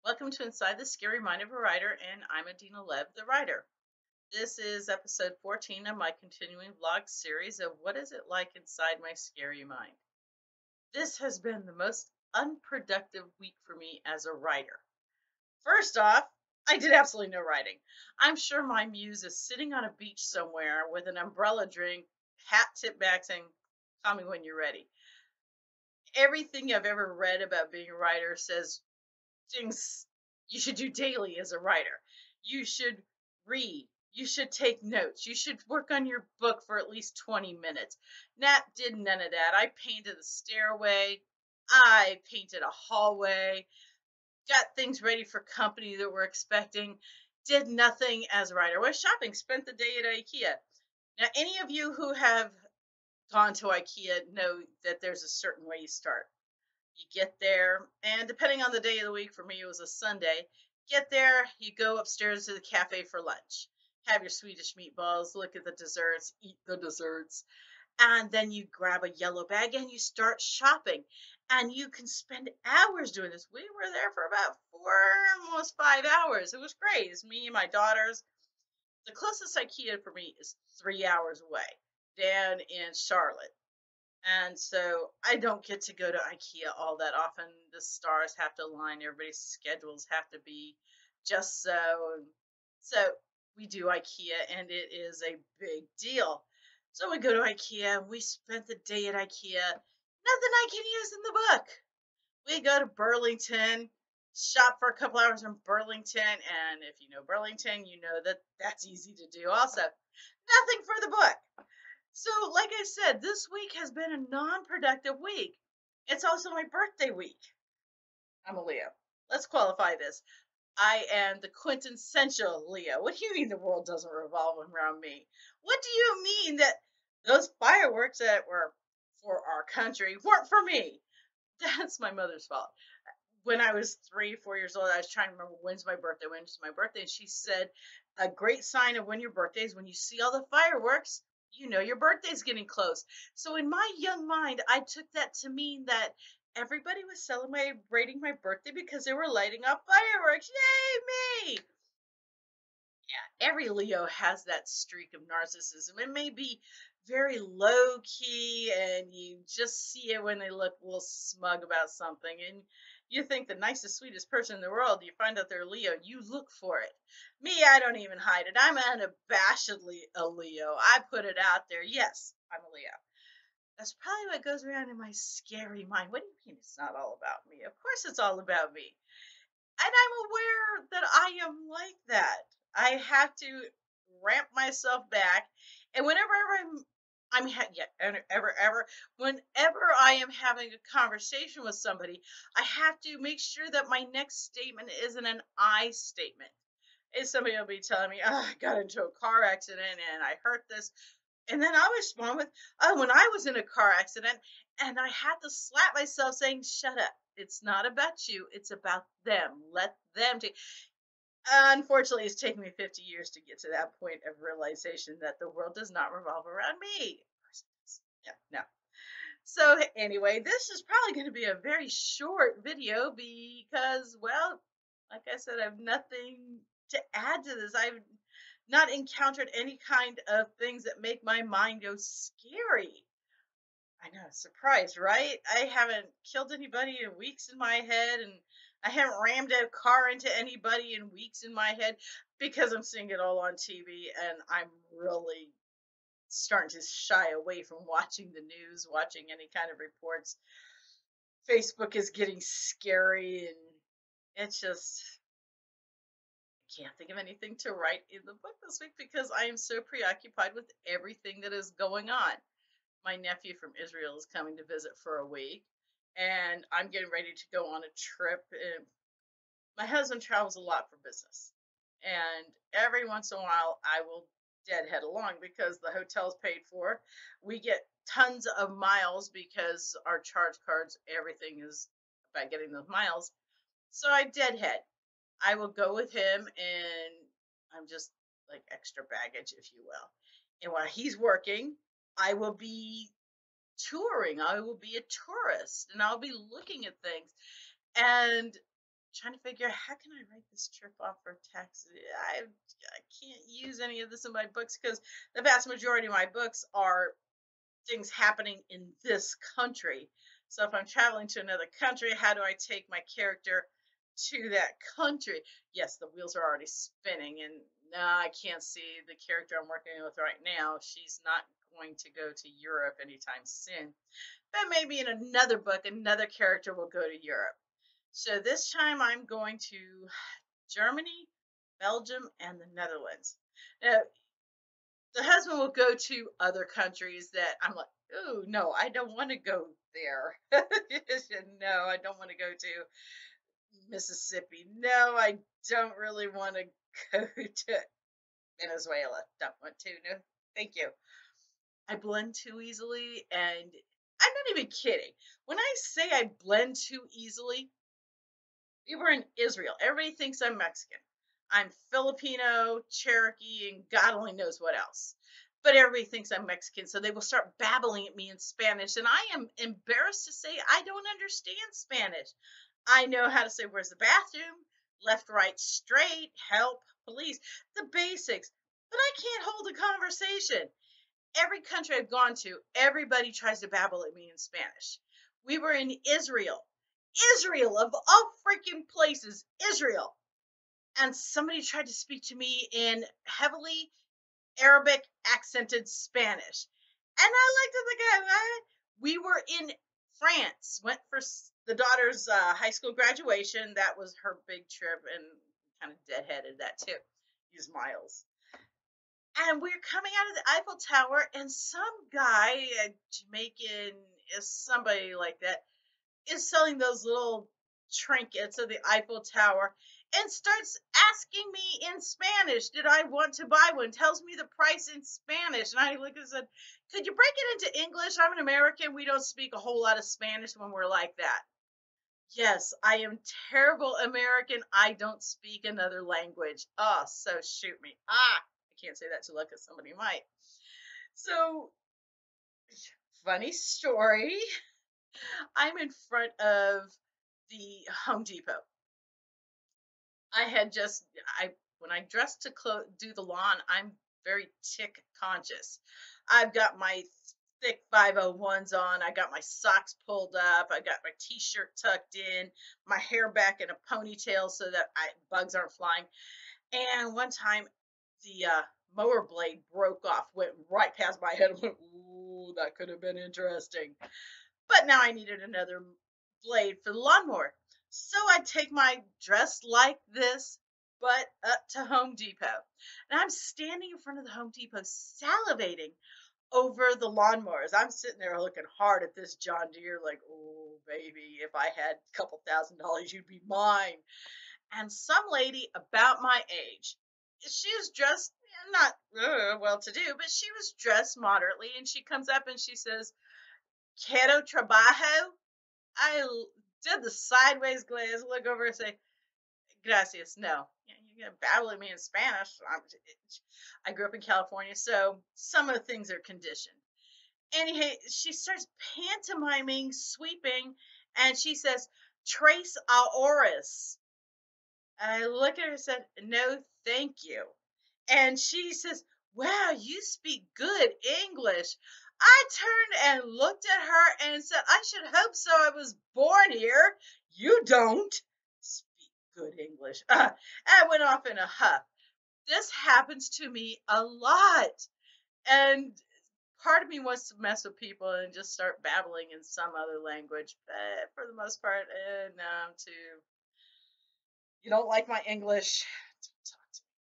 Welcome to Inside the Scary Mind of a Writer, and I'm Adina Lev, the writer. This is episode 14 of my continuing vlog series of What Is It Like Inside My Scary Mind. This has been the most unproductive week for me as a writer. First off, I did absolutely no writing. I'm sure my muse is sitting on a beach somewhere with an umbrella drink, hat tipped back saying, "Call me when you're ready." Everything I've ever read about being a writer says things you should do daily as a writer. You should read. You should take notes. You should work on your book for at least 20 minutes. Nat did none of that. I painted a stairway. I painted a hallway. Got things ready for company that we're expecting. Did nothing as a writer. Was shopping. Spent the day at IKEA. Now, any of you who have gone to IKEA know that there's a certain way you start. You get there, and depending on the day of the week, for me it was a Sunday. Get there, you go upstairs to the cafe for lunch. Have your Swedish meatballs, look at the desserts, eat the desserts, and then you grab a yellow bag and you start shopping. And you can spend hours doing this. We were there for about 4, almost 5 hours. It was great. It's me and my daughters. The closest IKEA for me is 3 hours away, down in Charlotte. And so I don't get to go to IKEA all that often. The stars have to align, everybody's schedules have to be just so. So we do IKEA, and it is a big deal. So we go to IKEA, and we spent the day at IKEA. Nothing I can use in the book. We go to Burlington, shop for a couple hours in Burlington, and if you know Burlington, you know that that's easy to do also. Nothing for the book. So, like I said, this week has been a non productive week. It's also my birthday week. I'm a Leo. Let's qualify this. I am the quintessential Leo. What do you mean the world doesn't revolve around me? What do you mean that those fireworks that were for our country weren't for me? That's my mother's fault. When I was 3, 4 years old, I was trying to remember when's my birthday. And she said, a great sign of when your birthday is when you see all the fireworks, you know your birthday's getting close. So in my young mind, I took that to mean that everybody was celebrating my birthday because they were lighting up fireworks. Yay, me! Yeah, every Leo has that streak of narcissism. It may be very low key, and you just see it when they look a little smug about something. And you think the nicest, sweetest person in the world, you find out they're Leo, you look for it. Me, I don't even hide it. I'm unabashedly a Leo. I put it out there. Yes, I'm a Leo. That's probably what goes around in my scary mind. What do you mean it's not all about me? Of course it's all about me. And I'm aware that I am like that. I have to ramp myself back, and whenever yeah, ever, whenever I am having a conversation with somebody, I have to make sure that my next statement isn't an I statement. If somebody will be telling me, "Oh, I got into a car accident and I hurt this," and then I'll respond with, "Oh, when I was in a car accident," and I had to slap myself saying, "Shut up. It's not about you. It's about them. Let them take." Unfortunately, it's taken me 50 years to get to that point of realization that the world does not revolve around me. Of course it does. Yeah, no. So anyway, this is probably going to be a very short video because, well, like I said, I have nothing to add to this. I've not encountered any kind of things that make my mind go scary. I know, surprise, right? I haven't killed anybody in weeks in my head, and I haven't rammed a car into anybody in weeks in my head because I'm seeing it all on TV, and I'm really starting to shy away from watching the news, watching any kind of reports. Facebook is getting scary, and it's just, I can't think of anything to write in the book this week because I am so preoccupied with everything that is going on. My nephew from Israel is coming to visit for a week, and I'm getting ready to go on a trip. And my husband travels a lot for business, and every once in a while, I will deadhead along because the hotel's paid for. We get tons of miles because our charge cards, everything is about getting those miles. So I deadhead. I will go with him, and I'm just like extra baggage, if you will. And while he's working, I will be touring. I will be a tourist, and I'll be looking at things. And trying to figure out how can I write this trip off for tax. I can't use any of this in my books because the vast majority of my books are things happening in this country. So if I'm traveling to another country, how do I take my character to that country? Yes, the wheels are already spinning, and no, I can't see the character I'm working with right now. She's not going to go to Europe anytime soon. But maybe in another book, another character will go to Europe. So this time I'm going to Germany, Belgium, and the Netherlands. Now, the husband will go to other countries that I'm like, oh, no, I don't want to go there. No, I don't want to go to Mississippi. No, I don't really want to go to Venezuela. Don't want to. No, thank you. I blend too easily, and I'm not even kidding. When I say I blend too easily, we were in Israel. Everybody thinks I'm Mexican. I'm Filipino, Cherokee, and God only knows what else. But everybody thinks I'm Mexican, so they will start babbling at me in Spanish. And I am embarrassed to say I don't understand Spanish. I know how to say, where's the bathroom? Left, right, straight, help, police, the basics. But I can't hold a conversation. Every country I've gone to, everybody tries to babble at me in Spanish. We were in Israel. Israel, of all freaking places, Israel. And somebody tried to speak to me in heavily Arabic accented Spanish. And I looked at the guy. We were in France, went for the daughter's high school graduation. That was her big trip, and kind of deadheaded that too. Use miles. And we're coming out of the Eiffel Tower, and some guy, a Jamaican, is somebody like that, is selling those little trinkets of the Eiffel Tower and starts asking me in Spanish, did I want to buy one? Tells me the price in Spanish. And I look and said, could you break it into English? I'm an American. We don't speak a whole lot of Spanish when we're like that. Yes, I am terrible American. I don't speak another language. Oh, so shoot me. I can't say that too loud because somebody might. So, funny story. I'm in front of the Home Depot. I had just when I dress to do the lawn, I'm very tick conscious. I've got my thick 501s on. I got my socks pulled up. I got my t-shirt tucked in, my hair back in a ponytail so that bugs aren't flying. And one time, the mower blade broke off, went right past my head. Went, ooh, that could have been interesting. But now I needed another blade for the lawnmower. So I take my dress like this, butt up to Home Depot. And I'm standing in front of the Home Depot salivating over the lawnmowers. I'm sitting there looking hard at this John Deere, like, oh, baby, if I had a couple $1,000s, you'd be mine. And some lady about my age, she was dressed not well to do, but she was dressed moderately. And she comes up and she says, Quiero trabajo. I did the sideways glance, look over and say, gracias, no. You're going to babble at me in Spanish. I grew up in California, so some of the things are conditioned. Anyway, she starts pantomiming, sweeping, and she says, Trace ahorras. I look at her and said, no, thank you. And she says, wow, you speak good English. I turned and looked at her and said, I should hope so. I was born here. You don't speak good English. I went off in a huff. This happens to me a lot. And part of me wants to mess with people and just start babbling in some other language. But for the most part, no, I'm too. You don't like my English? Don't talk to me.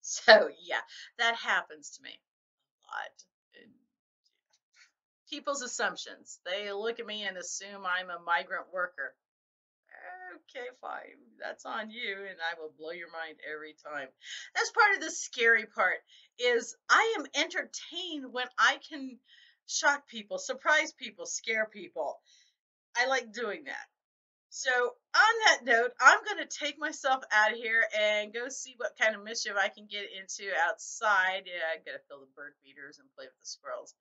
So, yeah, that happens to me a lot. And people's assumptions. They look at me and assume I'm a migrant worker. Okay, fine. That's on you, and I will blow your mind every time. That's part of the scary part is I am entertained when I can shock people, surprise people, scare people. I like doing that. So on that note, I'm going to take myself out of here and go see what kind of mischief I can get into outside. Yeah, I got to fill the bird feeders and play with the squirrels.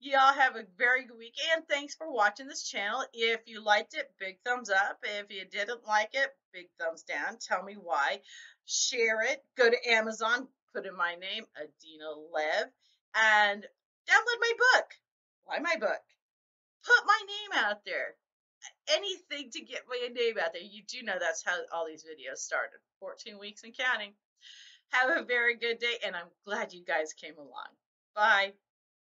Y'all have a very good week, and thanks for watching this channel. If you liked it, big thumbs up. If you didn't like it, big thumbs down. Tell me why. Share it. Go to Amazon, put in my name, Adina Lev, and download my book. Buy my book. Put my name out there. Anything to get my name out there. You do know that's how all these videos started. 14 weeks and counting. Have a very good day, and I'm glad you guys came along. Bye.